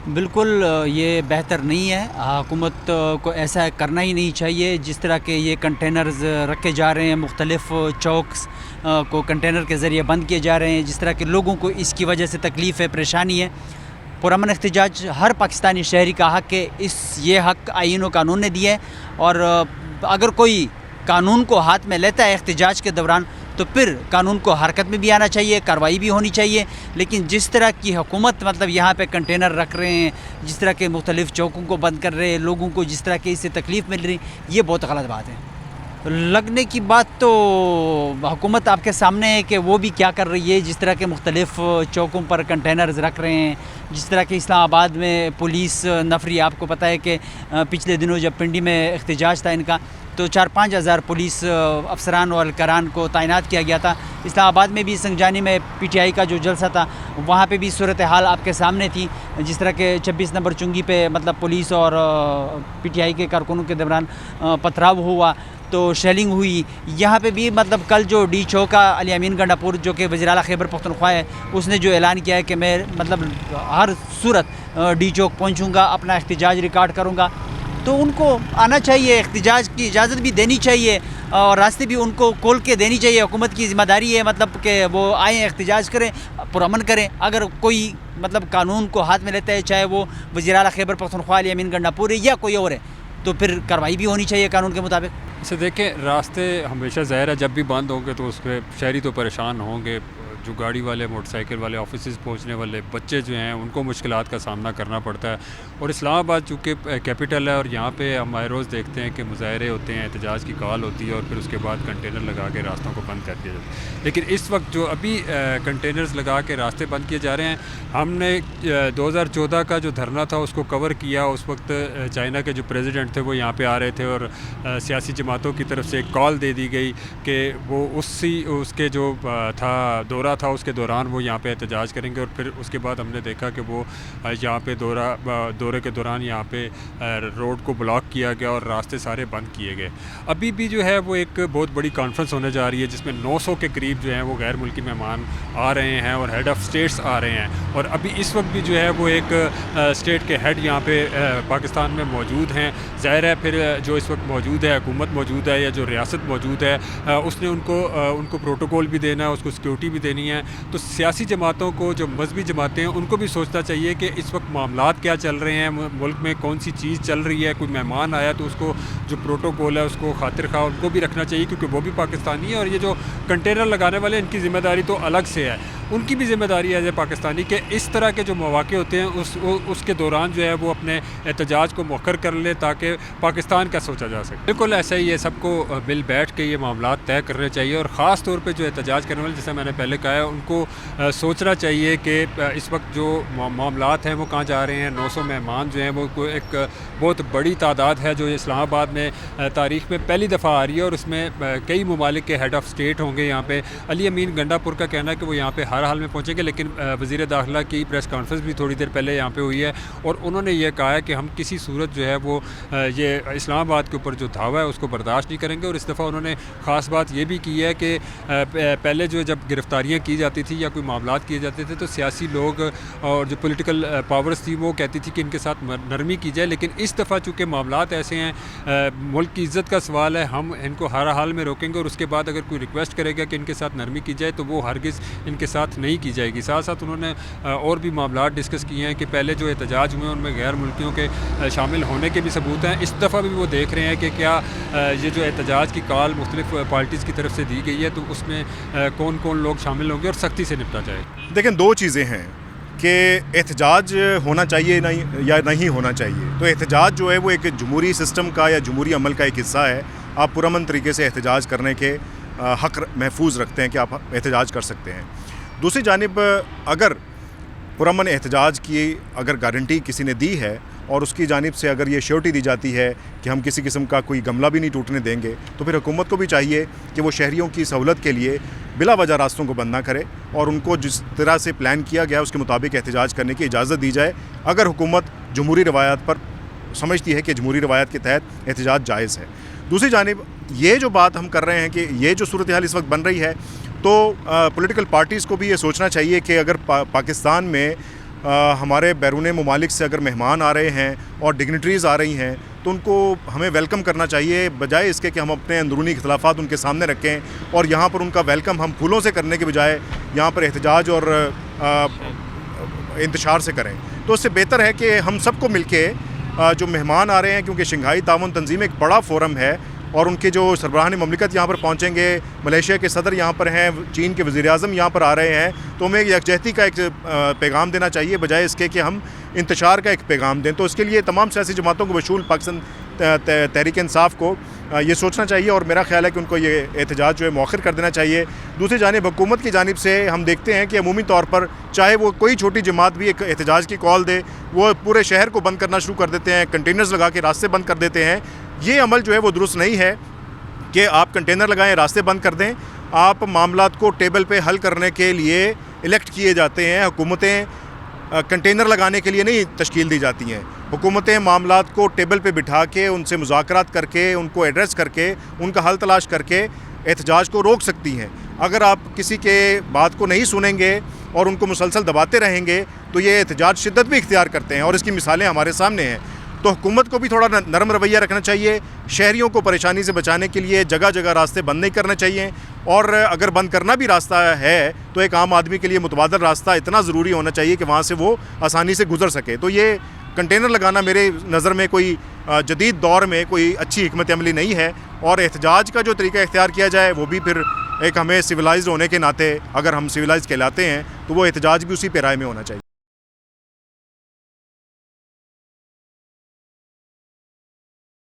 بالکل یہ بہتر نہیں ہے. حکومت کو ایسا کرنا ہی نہیں چاہیے. جس طرح کے یہ کنٹینرز رکھے جا رہے ہیں, مختلف چوکس کو کنٹینر کے ذریعے بند کیے جا رہے ہیں, جس طرح کے لوگوں کو اس کی وجہ سے تکلیف ہے, پریشانی ہے. پرامن احتجاج ہر پاکستانی شہری کا حق ہے. یہ حق آئین و قانون نے دیا ہے, اور اگر کوئی قانون کو ہاتھ میں لیتا ہے احتجاج کے دوران تو پھر قانون کو حرکت میں بھی آنا چاہیے, کارروائی بھی ہونی چاہیے. لیکن جس طرح کی حکومت یہاں پہ کنٹینر رکھ رہے ہیں, جس طرح کے مختلف چوکوں کو بند کر رہے ہیں, لوگوں کو جس طرح کی اس سے تکلیف مل رہی, یہ بہت غلط بات ہے. لگنے کی بات تو حکومت آپ کے سامنے ہے کہ وہ بھی کیا کر رہی ہے. جس طرح کے مختلف چوکوں پر کنٹینرز رکھ رہے ہیں, جس طرح کہ اسلام آباد میں پولیس نفری, آپ کو پتہ ہے کہ پچھلے دنوں جب پنڈی میں احتجاج تھا ان کا, تو 4-5 ہزار پولیس افسران اور اہلکاران کو تعینات کیا گیا تھا. اسلام آباد میں بھی سنگجانی میں پی ٹی آئی کا جو جلسہ تھا, وہاں پہ بھی صورتحال آپ کے سامنے تھی. جس طرح کہ 26 نمبر چنگی پہ پولیس اور پی ٹی آئی کے کارکنوں کے دوران پتھراؤ ہوا, تو شیلنگ ہوئی. یہاں پہ بھی کل جو ڈی چوکا علی امین گنڈا پور جو کہ وزیر اعلیٰ خیبر پختونخوا ہے, اس نے جو اعلان کیا ہے کہ میں ہر صورت ڈی چوک پہنچوں گا, اپنا احتجاج ریکارڈ کروں گا. تو ان کو آنا چاہیے, احتجاج کی اجازت بھی دینی چاہیے, اور راستے بھی ان کو کھول کے دینی چاہیے. حکومت کی ذمہ داری ہے کہ وہ آئیں, احتجاج کریں, پرامن کریں. اگر کوئی قانون کو ہاتھ میں لیتا ہے, چاہے وہ وزیر اعلیٰ خیبر پختونخوا علی امین گنڈا پور ہے یا کوئی اور ہے, تو پھر کارروائی بھی ہونی چاہیے قانون کے مطابق. اسے دیکھیں, راستے ہمیشہ ظاہر ہے جب بھی بند ہوں گے تو اس پہ شہری تو پریشان ہوں گے. جو گاڑی والے, موٹر سائیکل والے, آفیسز پہنچنے والے بچے جو ہیں, ان کو مشکلات کا سامنا کرنا پڑتا ہے. اور اسلام آباد چونکہ کیپٹل ہے, اور یہاں پہ ہم آئے روز دیکھتے ہیں کہ مظاہرے ہوتے ہیں, احتجاج کی کال ہوتی ہے, اور پھر اس کے بعد کنٹینر لگا کے راستوں کو بند کر دیا جاتا ہے. لیکن اس وقت جو ابھی کنٹینرز لگا کے راستے بند کیے جا رہے ہیں, ہم نے 2014 کا جو دھرنا تھا اس کو کور کیا. اس وقت چائنا کے جو پریزیڈنٹ تھے وہ یہاں پہ آ رہے تھے, اور سیاسی جماعتوں کی طرف سے ایک کال دے دی گئی کہ وہ اس کے جو تھا دورہ تھا اس کے دوران وہ یہاں پہ احتجاج کریں گے. اور پھر اس کے بعد ہم نے دیکھا کہ وہ یہاں پہ دورے کے دوران یہاں پہ روڈ کو بلاک کیا گیا اور راستے سارے بند کیے گئے. ابھی بھی جو ہے وہ ایک بہت بڑی کانفرنس ہونے جا رہی ہے جس میں 900 کے قریب جو ہیں وہ غیر ملکی مہمان آ رہے ہیں اور ہیڈ آف اسٹیٹس آ رہے ہیں. اور ابھی اس وقت بھی جو ہے وہ ایک اسٹیٹ کے ہیڈ یہاں پہ پاکستان میں موجود ہیں. ظاہر ہے پھر جو اس وقت موجود ہے, حکومت موجود ہے یا جو ریاست موجود ہے, اس نے ان کو پروٹوکول بھی دینا ہے, اس کو سیکورٹی بھی دینی ہے. تو سیاسی جماعتوں کو, جو مذہبی جماعتیں ہیں, ان کو بھی سوچنا چاہیے کہ اس وقت معاملات کیا چل رہے ہیں, ملک میں کون سی چیز چل رہی ہے. کوئی مہمان آیا تو اس کو جو پروٹوکول ہے اس کو خاطر خواہ ان کو بھی رکھنا چاہیے, کیونکہ وہ بھی پاکستانی ہے. اور یہ جو کنٹینر لگانے والے ان کی ذمہ داری تو الگ سے ہے, ان کی بھی ذمہ داری ہے پاکستانی کہ اس طرح کے جو مواقع ہوتے ہیں اس کے دوران جو ہے وہ اپنے احتجاج کو مؤخر کر لے تاکہ پاکستان کا سوچا جا سکے. بالکل ایسا ہی ہے, سب کو مل بیٹھ کے یہ معاملات طے کرنے چاہیے. اور خاص طور پہ جو احتجاج کرنے والے, جیسے میں نے پہلے کہا ہے, ان کو سوچنا چاہیے کہ اس وقت جو معاملات ہیں وہ کہاں جا رہے ہیں. 900 مہمان جو ہیں وہ ایک بہت بڑی تعداد ہے جو اسلام آباد میں تاریخ میں پہلی دفعہ آ رہی ہے, اور اس میں کئی ممالک کے ہیڈ آف اسٹیٹ ہوں گے یہاں پہ. علی امین گنڈا پور کا کہنا ہے کہ وہ یہاں پہ ہر حال میں پہنچیں گے, لیکن وزیر داخلہ کی پریس کانفرنس بھی تھوڑی دیر پہلے یہاں پہ ہوئی ہے, اور انہوں نے یہ کہا ہے کہ ہم کسی صورت جو ہے وہ یہ اسلام آباد کے اوپر جو دھاوا ہے اس کو برداشت نہیں کریں گے. اور اس دفعہ انہوں نے خاص بات یہ بھی کی ہے کہ پہلے جب گرفتاریاں کی جاتی تھی یا کوئی معاملات کیے جاتے تھے تو سیاسی لوگ اور جو پولیٹیکل پاورز تھی وہ کہتی تھی کہ ان کے ساتھ نرمی کی جائے. لیکن اس دفعہ چونکہ معاملات ایسے ہیں, ملک کی عزت کا سوال ہے, ہم ان کو ہر حال میں روکیں گے. اور اس کے بعد اگر کوئی ریکویسٹ کرے گا کہ ان کے ساتھ نرمی کی جائے تو وہ ہرگز ان کے ساتھ نہیں کی جائے گی. ساتھ ساتھ انہوں نے اور بھی معاملات ڈسکس کیے ہیں کہ پہلے جو احتجاج ہوئے ہیں ان میں غیر ملکیوں کے شامل ہونے کے بھی ثبوت ہیں. اس دفعہ بھی وہ دیکھ رہے ہیں کہ کیا یہ جو احتجاج کی کال مختلف پارٹیز کی طرف سے دی گئی ہے تو اس میں کون کون لوگ شامل ہوں گے اور سختی سے نپٹا جائے. دیکھیں, دو چیزیں ہیں کہ احتجاج ہونا چاہیے یا نہیں ہونا چاہیے. تو احتجاج جو ہے وہ ایک جمہوری سسٹم کا یا جمہوری عمل کا ایک حصہ ہے. آپ پرامن طریقے سے احتجاج کرنے کے حق محفوظ رکھتے ہیں کہ آپ احتجاج کر سکتے ہیں. دوسری جانب اگر پرامن احتجاج کی اگر گارنٹی کسی نے دی ہے اور اس کی جانب سے اگر یہ شیورٹی دی جاتی ہے کہ ہم کسی قسم کا کوئی گملہ بھی نہیں ٹوٹنے دیں گے, تو پھر حکومت کو بھی چاہیے کہ وہ شہریوں کی سہولت کے لیے بلا وجہ راستوں کو بند نہ کرے اور ان کو جس طرح سے پلان کیا گیا اس کے مطابق احتجاج کرنے کی اجازت دی جائے, اگر حکومت جمہوری روایات پر سمجھتی ہے کہ جمہوری روایت کے تحت احتجاج جائز ہے. دوسری جانب یہ جو بات ہم کر رہے ہیں کہ یہ جو صورتحال اس وقت بن رہی ہے, تو پولیٹیکل پارٹیز کو بھی یہ سوچنا چاہیے کہ اگر پاکستان میں ہمارے بیرون ممالک سے اگر مہمان آ رہے ہیں اور ڈگنیٹریز آ رہی ہیں تو ان کو ہمیں ویلکم کرنا چاہیے، بجائے اس کے کہ ہم اپنے اندرونی اختلافات ان کے سامنے رکھیں اور یہاں پر ان کا ویلکم ہم پھولوں سے کرنے کے بجائے یہاں پر احتجاج اور انتشار سے کریں۔ تو اس سے بہتر ہے کہ ہم سب کو مل کے جو مہمان آ رہے ہیں، کیونکہ شنگھائی تعاون تنظیم ایک بڑا فورم ہے اور ان کے جو سربراہان مملکت یہاں پر پہنچیں گے، ملیشیا کے صدر یہاں پر ہیں، چین کے وزیر اعظم یہاں پر آ رہے ہیں، تو ہمیں یکجہتی کا ایک پیغام دینا چاہیے بجائے اس کے کہ ہم انتشار کا ایک پیغام دیں۔ تو اس کے لیے تمام سیاسی جماعتوں کو بشمول پاکستان تحریک انصاف کو یہ سوچنا چاہیے اور میرا خیال ہے کہ ان کو یہ احتجاج جو ہے مؤخر کر دینا چاہیے۔ دوسری جانب حکومت کی جانب سے ہم دیکھتے ہیں کہ عمومی طور پر چاہے وہ کوئی چھوٹی جماعت بھی ایک احتجاج کی کال دے، وہ پورے شہر کو بند کرنا شروع کر دیتے ہیں، کنٹینرز لگا کے راستے بند کر دیتے ہیں۔ یہ عمل جو ہے وہ درست نہیں ہے کہ آپ کنٹینر لگائیں، راستے بند کر دیں۔ آپ معاملات کو ٹیبل پہ حل کرنے کے لیے الیکٹ کیے جاتے ہیں، حکومتیں کنٹینر لگانے کے لیے نہیں تشکیل دی جاتی ہیں۔ حکومتیں معاملات کو ٹیبل پہ بٹھا کے ان سے مذاکرات کر کے ان کو ایڈریس کر کے ان کا حل تلاش کر کے احتجاج کو روک سکتی ہیں۔ اگر آپ کسی کے بات کو نہیں سنیں گے اور ان کو مسلسل دباتے رہیں گے تو یہ احتجاج شدت بھی اختیار کرتے ہیں اور اس کی مثالیں ہمارے سامنے ہیں۔ تو حکومت کو بھی تھوڑا نرم رویہ رکھنا چاہیے، شہریوں کو پریشانی سے بچانے کے لیے جگہ جگہ راستے بند نہیں کرنے چاہیے، اور اگر بند کرنا بھی راستہ ہے تو ایک عام آدمی کے لیے متبادل راستہ اتنا ضروری ہونا چاہیے کہ وہاں سے وہ آسانی سے گزر سکے۔ تو یہ کنٹینر لگانا میرے نظر میں کوئی جدید دور میں کوئی اچھی حکمت عملی نہیں ہے، اور احتجاج کا جو طریقہ اختیار کیا جائے وہ بھی پھر ایک ہمیں سویلائزڈ ہونے کے ناطے، اگر ہم سویلائزڈ کہلاتے ہیں تو وہ احتجاج بھی اسی پیرائے میں ہونا چاہیے۔